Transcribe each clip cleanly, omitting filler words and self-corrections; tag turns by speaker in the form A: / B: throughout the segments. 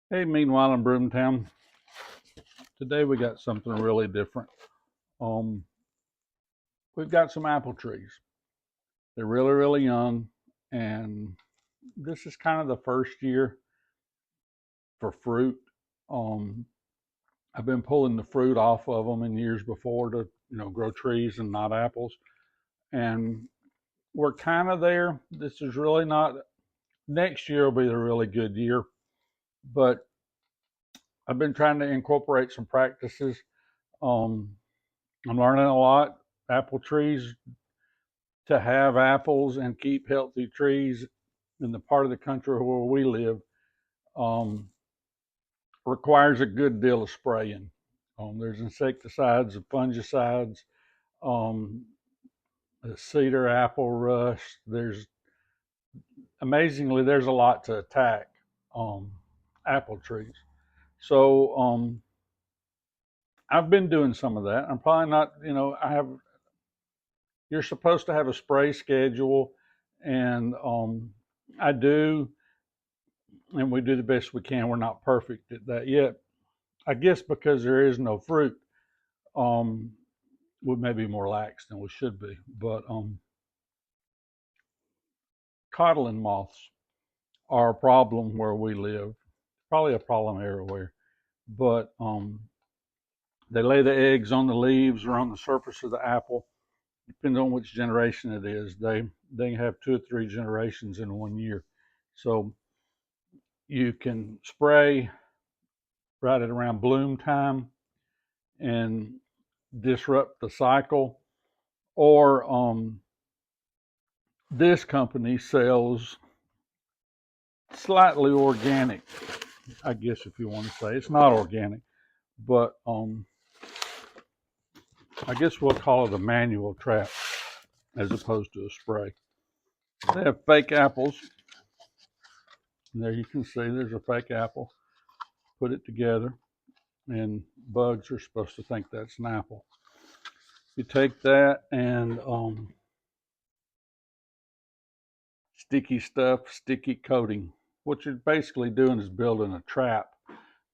A: Hey, meanwhile in Broomtown, today we got something really different. Um, we've got some apple trees. They're really, really young, and this is kind of the first year for fruit. Um, I've been pulling the fruit off of them in years before to, grow trees and not apples. And we're kind of there. This is really not. Next year will be a really good year, but I've been trying to incorporate some practices. Um, I'm learning a lot. Apple trees to have apples and keep healthy trees in the part of the country where we live um, requires a good deal of spraying. There's insecticides and fungicides, um, cedar apple rust. There's a lot to attack um, apple trees. So I've been doing some of that. I'm probably not, you're supposed to have a spray schedule, and I do, and we do the best we can. We're not perfect at that yet. I guess because there is no fruit, um, we may be more lax than we should be. But codling moths are a problem where we live. Probably a problem everywhere. But they lay the eggs on the leaves or on the surface of the apple. Depends on which generation it is. They have 2 or 3 generations in one year. So you can spray right at around bloom time and disrupt the cycle. Or this company sells slightly organic, I guess if you want to say. It's not organic, but I guess we'll call it a manual trap as opposed to a spray. They have fake apples. And there you can see there's a fake apple. Put it together, and bugs are supposed to think that's an apple. You take that and sticky coating. What you're basically doing is building a trap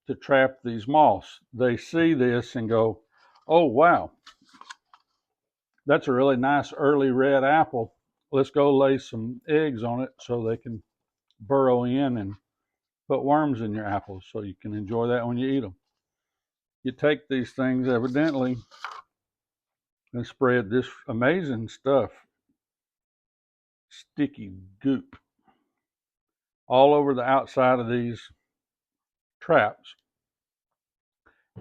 A: to trap these moths. They see this and go, "Oh wow, that's a really nice early red apple. Let's go lay some eggs on it so they can burrow in and put worms in your apples so you can enjoy that when you eat them." You take these things evidently and spread this amazing stuff, sticky goop, all over the outside of these traps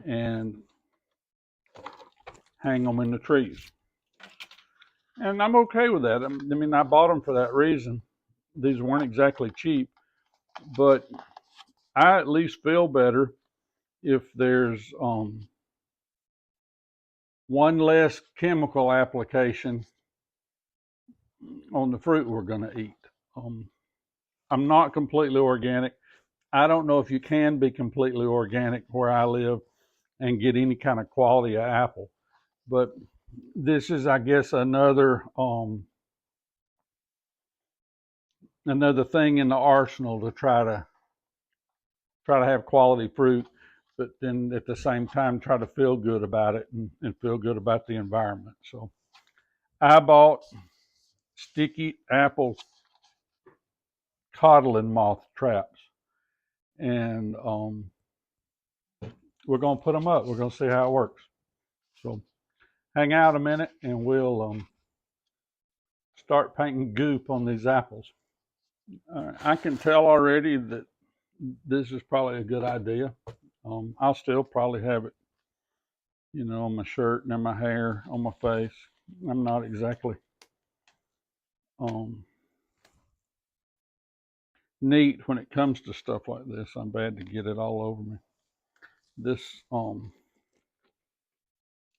A: and hang them in the trees. And I'm okay with that. I mean, I bought them for that reason. These weren't exactly cheap, but I at least feel better if there's one less chemical application on the fruit we're going to eat. Um, I'm not completely organic. I don't know if you can be completely organic where I live and get any kind of quality of apple, but this is, I guess, another thing in the arsenal to try to have quality fruit, but then at the same time try to feel good about it and feel good about the environment. So I bought sticky apple codling moth traps, and we're going to put them up. We're going to see how it works. So hang out a minute, and we'll start painting goop on these apples. I can tell already that this is probably a good idea. I'll still probably have it, on my shirt and in my hair, on my face. I'm not exactly um, neat when it comes to stuff like this. I'm bad to get it all over me. This,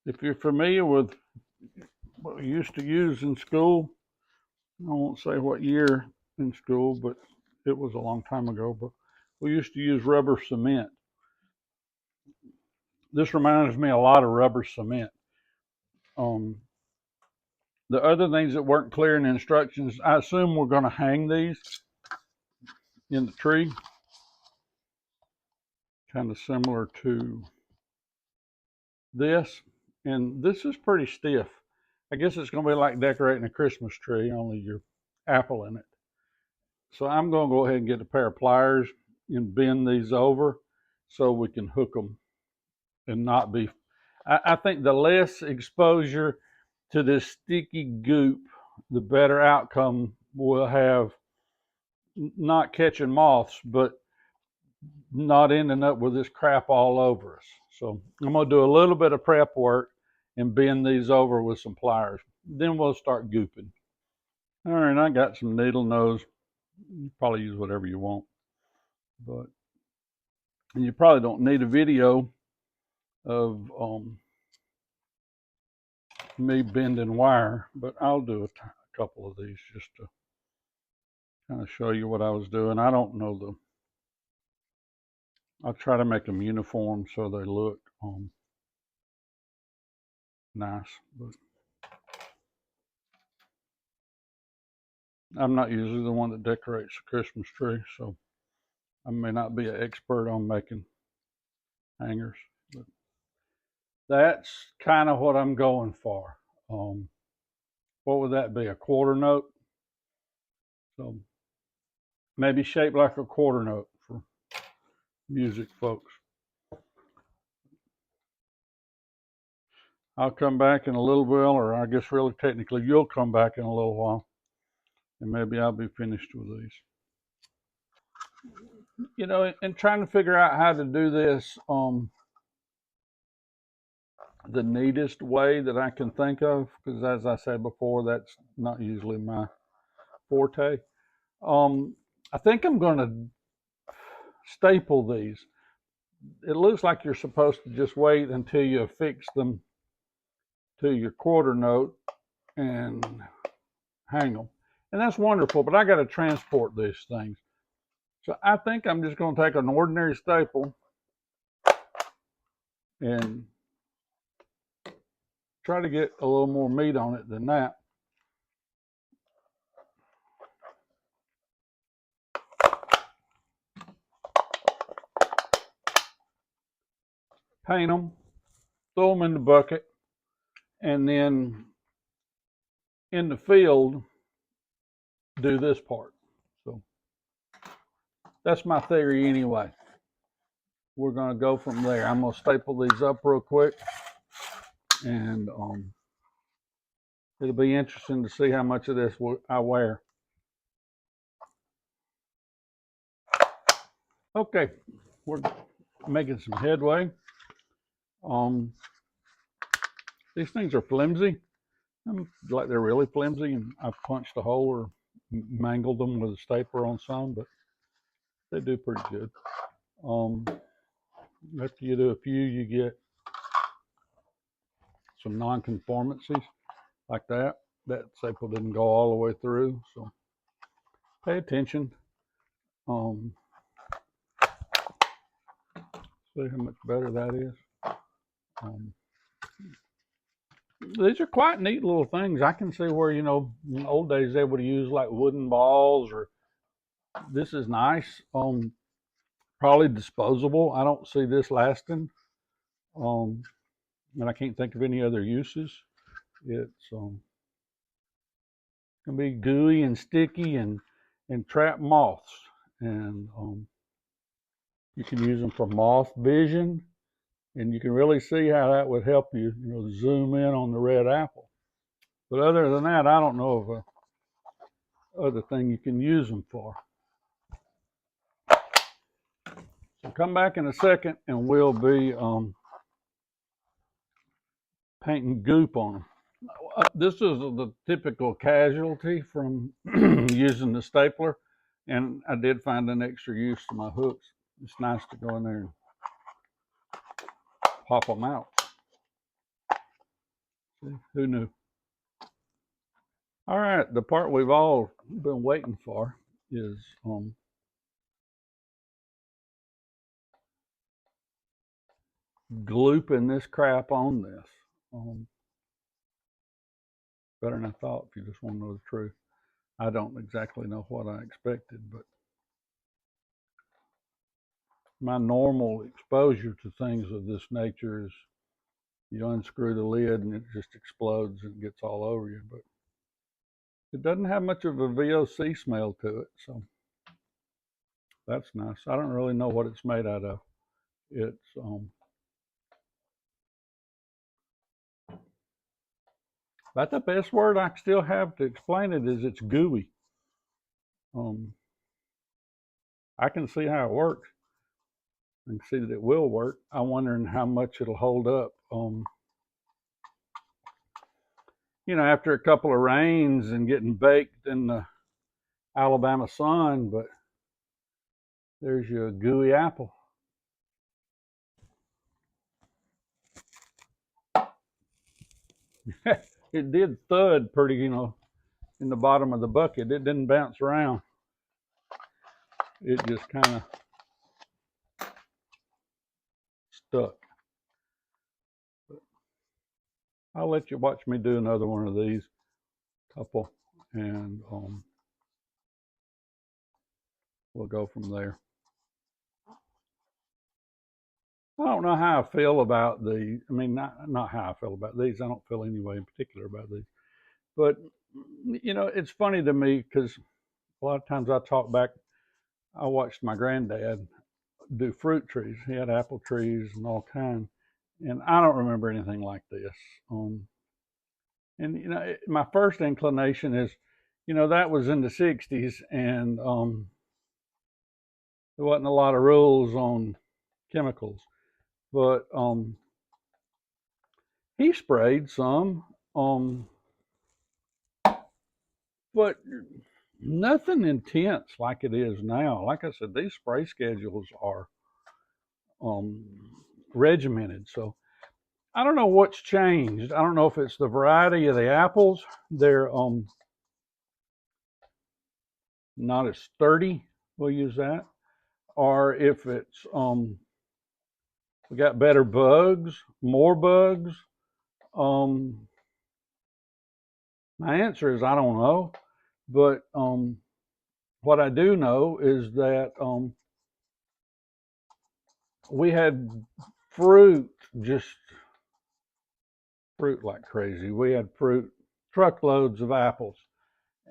A: if you're familiar with what we used to use in school, I won't say what year in school, but it was a long time ago. But we used to use rubber cement. This reminds me a lot of rubber cement. Um, the other things that weren't clear in the instructions, I assume we're going to hang these in the tree. kind of similar to this, and this is pretty stiff. I guess it's going to be like decorating a Christmas tree, only your apple in it. So I'm going to go ahead and get a pair of pliers and bend these over so we can hook them and not be. I think the less exposure to this sticky goop, the better outcome we'll have, not catching moths, but not ending up with this crap all over us. So I'm going to do a little bit of prep work and bend these over with some pliers. Then we'll start gooping. All right, I got some needle nose. You probably use whatever you want, but and you probably don't need a video of me bending wire, but I'll do a couple of these just to kind of show you what I was doing. I don't know I'll try to make them uniform so they look nice, but I'm not usually the one that decorates the Christmas tree, so I may not be an expert on making hangers, but that's kind of what I'm going for. What would that be? A quarter note? So maybe shaped like a quarter note for music folks. I'll come back in a little while, or I guess really technically you'll come back in a little while, and maybe I'll be finished with these. You know, and trying to figure out how to do this the neatest way that I can think of, because as I said before, that's not usually my forte. I think I'm going to staple these. It looks like you're supposed to just wait until you affix them to your quarter note and hang them. And that's wonderful, but I got to transport these things. So I think I'm just going to take an ordinary staple and try to get a little more meat on it than that. Paint them, throw them in the bucket, and then in the field, do this part. So that's my theory anyway. We're going to go from there. I'm going to staple these up real quick, and it'll be interesting to see how much of this I wear. Okay, we're making some headway. These things are flimsy. Like they're really flimsy, and I've punched a hole or mangled them with a stapler on some, but they do pretty good. After you do a few, you get some non-conformances like that. That staple didn't go all the way through, so pay attention. See how much better that is. These are quite neat little things. I can see where, in the old days they would have used like wooden balls, or this is nice. Probably disposable. I don't see this lasting. And I can't think of any other uses. It's can be gooey and sticky and trap moths. And you can use them for moth vision, and you can really see how that would help you, zoom in on the red apple. But other than that, I don't know of a other thing you can use them for. So come back in a second, and we'll be painting goop on them. This is the typical casualty from using the stapler, and I did find an extra use to my hooks. It's nice to go in there and pop them out. See, who knew? All right, the part we've all been waiting for is glooping this crap on this. Better than I thought, if you just want to know the truth. I don't exactly know what I expected, but my normal exposure to things of this nature is you unscrew the lid and it just explodes and gets all over you. But it doesn't have much of a VOC smell to it, so that's nice. I don't really know what it's made out of. It's about the best word I still have to explain it is it's gooey. I can see how it works and see that it will work. I'm wondering how much it'll hold up. After a couple of rains and getting baked in the Alabama sun, but there's your gooey apple. It did thud pretty, in the bottom of the bucket. It didn't bounce around. It just kind of stuck. But I'll let you watch me do another one of these couple, and we'll go from there. I don't know how I feel about these. I mean, not how I feel about these. I don't feel any way in particular about these. But, it's funny to me because a lot of times I talk back. I watched my granddad do fruit trees. He had apple trees and all kinds. And I don't remember anything like this. And my first inclination is, that was in the 60s, and there wasn't a lot of rules on chemicals. But he sprayed some, but nothing intense like it is now. Like I said, these spray schedules are regimented. So I don't know what's changed. I don't know if it's the variety of the apples. They're not as sturdy. We'll use that. Or if it's we got better bugs, more bugs. My answer is I don't know. But what I do know is that we had fruit like crazy. We had truckloads of apples,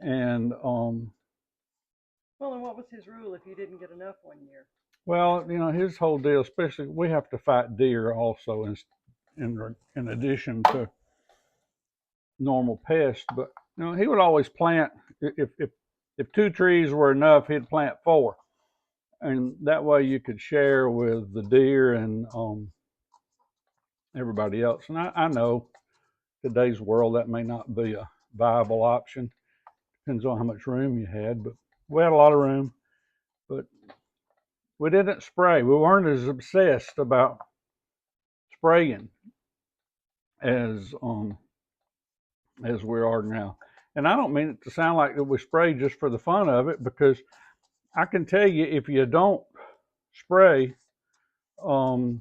A: and
B: well, and what was his rule if you didn't get enough one year?
A: Well, his whole deal, especially we have to fight deer also in addition to normal pests. But he would always plant if 2 trees were enough, he'd plant 4, and that way you could share with the deer and everybody else. And I know today's world that may not be a viable option. Depends on how much room you had, but we had a lot of room. But we didn't spray. We weren't as obsessed about spraying as we are now. And I don't mean it to sound like that we spray just for the fun of it, because I can tell you if you don't spray, I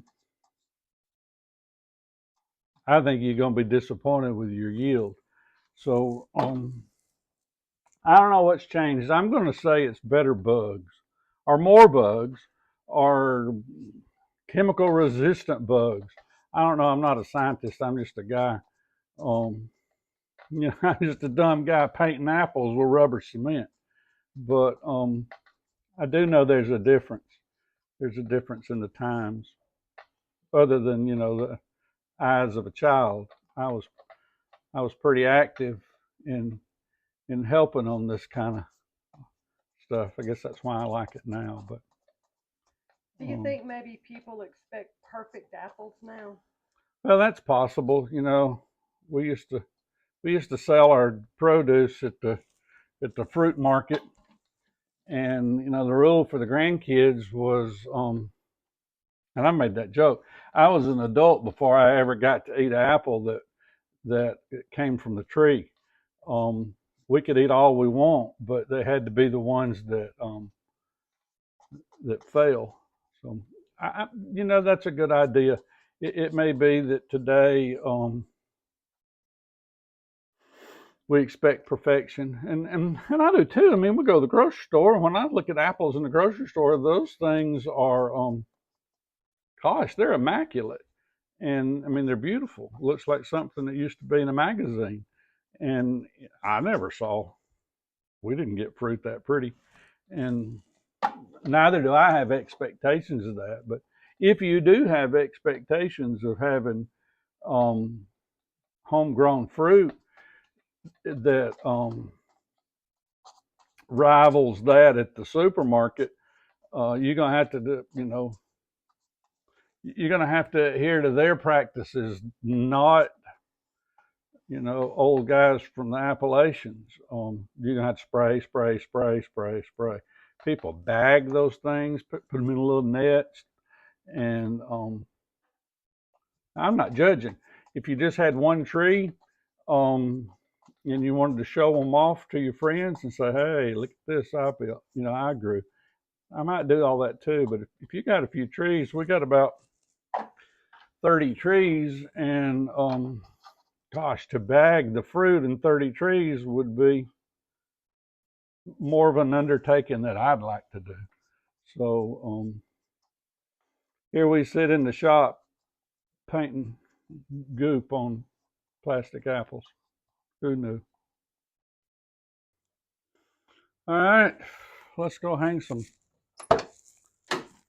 A: think you're going to be disappointed with your yield. So I don't know what's changed. I'm going to say it's better bugs, or more bugs, or chemical resistant bugs. I don't know. I'm not a scientist. I'm just a guy. I'm just a dumb guy painting apples with rubber cement. But I do know there's a difference. There's a difference in the times, other than the eyes of a child. I was pretty active in helping on this kind of stuff. I guess that's why I like it now. But
B: do you think maybe people expect perfect apples now?
A: Well, that's possible. We used to sell our produce at the fruit market, and the rule for the grandkids was, and I made that joke. I was an adult before I ever got to eat an apple that it came from the tree. We could eat all we want, but they had to be the ones that fail. So that's a good idea. It may be that today we expect perfection, and I do too. I mean, we go to the grocery store. When I look at apples in the grocery store, those things are gosh, they're immaculate. And I mean, they're beautiful. Looks like something that used to be in a magazine. And I never saw, we didn't get fruit that pretty. And neither do I have expectations of that. But if you do have expectations of having homegrown fruit that rivals that at the supermarket, you're gonna have to do, you're gonna have to adhere to their practices, not old guys from the Appalachians. You're gonna have to spray, spray, spray, spray, spray. People bag those things, put them in little nets, and I'm not judging. If you just had one tree, um, and you wanted to show them off to your friends and say, "Hey, look at this I built," I grew. I might do all that too, but if you got a few trees, we got about 30 trees, and gosh, to bag the fruit in 30 trees would be more of an undertaking that I'd like to do. So here we sit in the shop painting goop on plastic apples. Who knew? All right, let's go hang some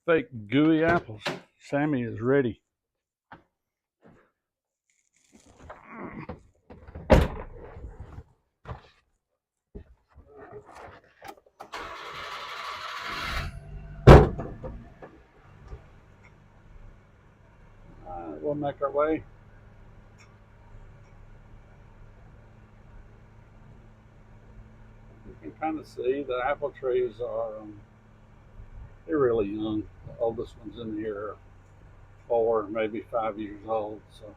A: fake gooey apples. Sammy is ready. We'll make our way. You can kind of see the apple trees are they're really young. The oldest ones in here are 4, maybe 5 years old. So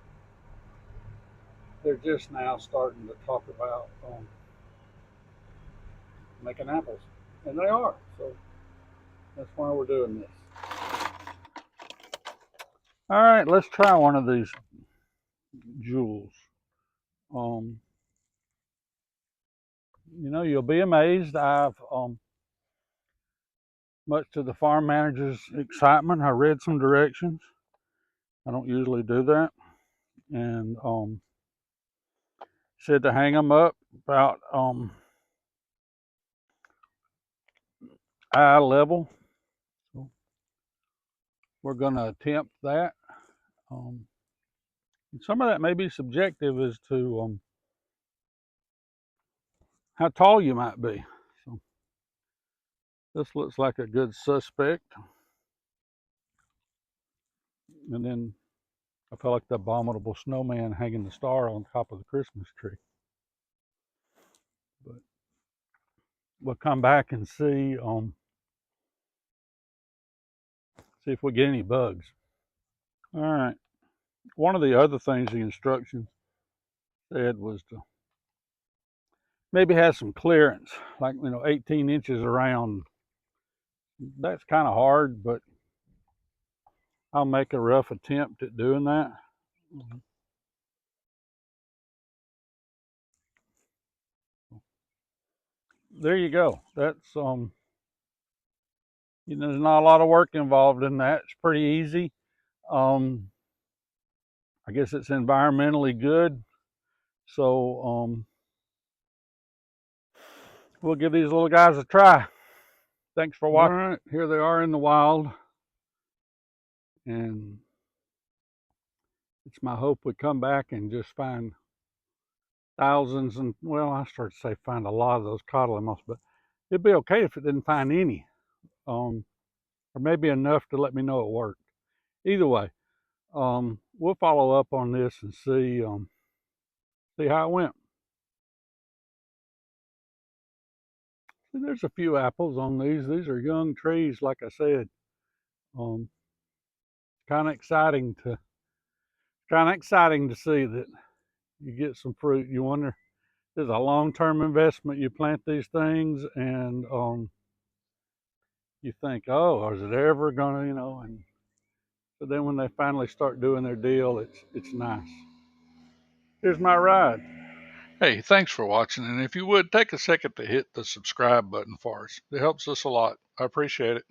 A: they're just now starting to talk about making apples, and they are. So that's why we're doing this. All right, let's try one of these jewels. You'll be amazed. I've much to the farm manager's excitement, I read some directions. I don't usually do that, and said to hang them up about eye level. So we're going to attempt that. Some of that may be subjective as to how tall you might be. So this looks like a good suspect. And then I felt like the abominable snowman hanging the star on top of the Christmas tree. But we'll come back and see if we get any bugs. All right. One of the other things the instructions said was to maybe have some clearance, like 18 inches around. That's kind of hard, but I'll make a rough attempt at doing that. There you go. That's there's not a lot of work involved in that. It's pretty easy. I guess it's environmentally good. So we'll give these little guys a try. Thanks for watching. All right, here they are in the wild. And it's my hope we come back and just find thousands, and well, I started to say find a lot of those codling moths, but it'd be okay if it didn't find any, or maybe enough to let me know it worked. Either way, we'll follow up on this and see how it went. See, there's a few apples on these. These are young trees, like I said. Kind of exciting to see that you get some fruit. You wonder, there's a long-term investment. You plant these things, and you think, oh, is it ever gonna, and so then when they finally start doing their deal, it's nice. Here's my ride. Hey, thanks for watching, and if you would, take a second to hit the subscribe button for us. It helps us a lot. I appreciate it.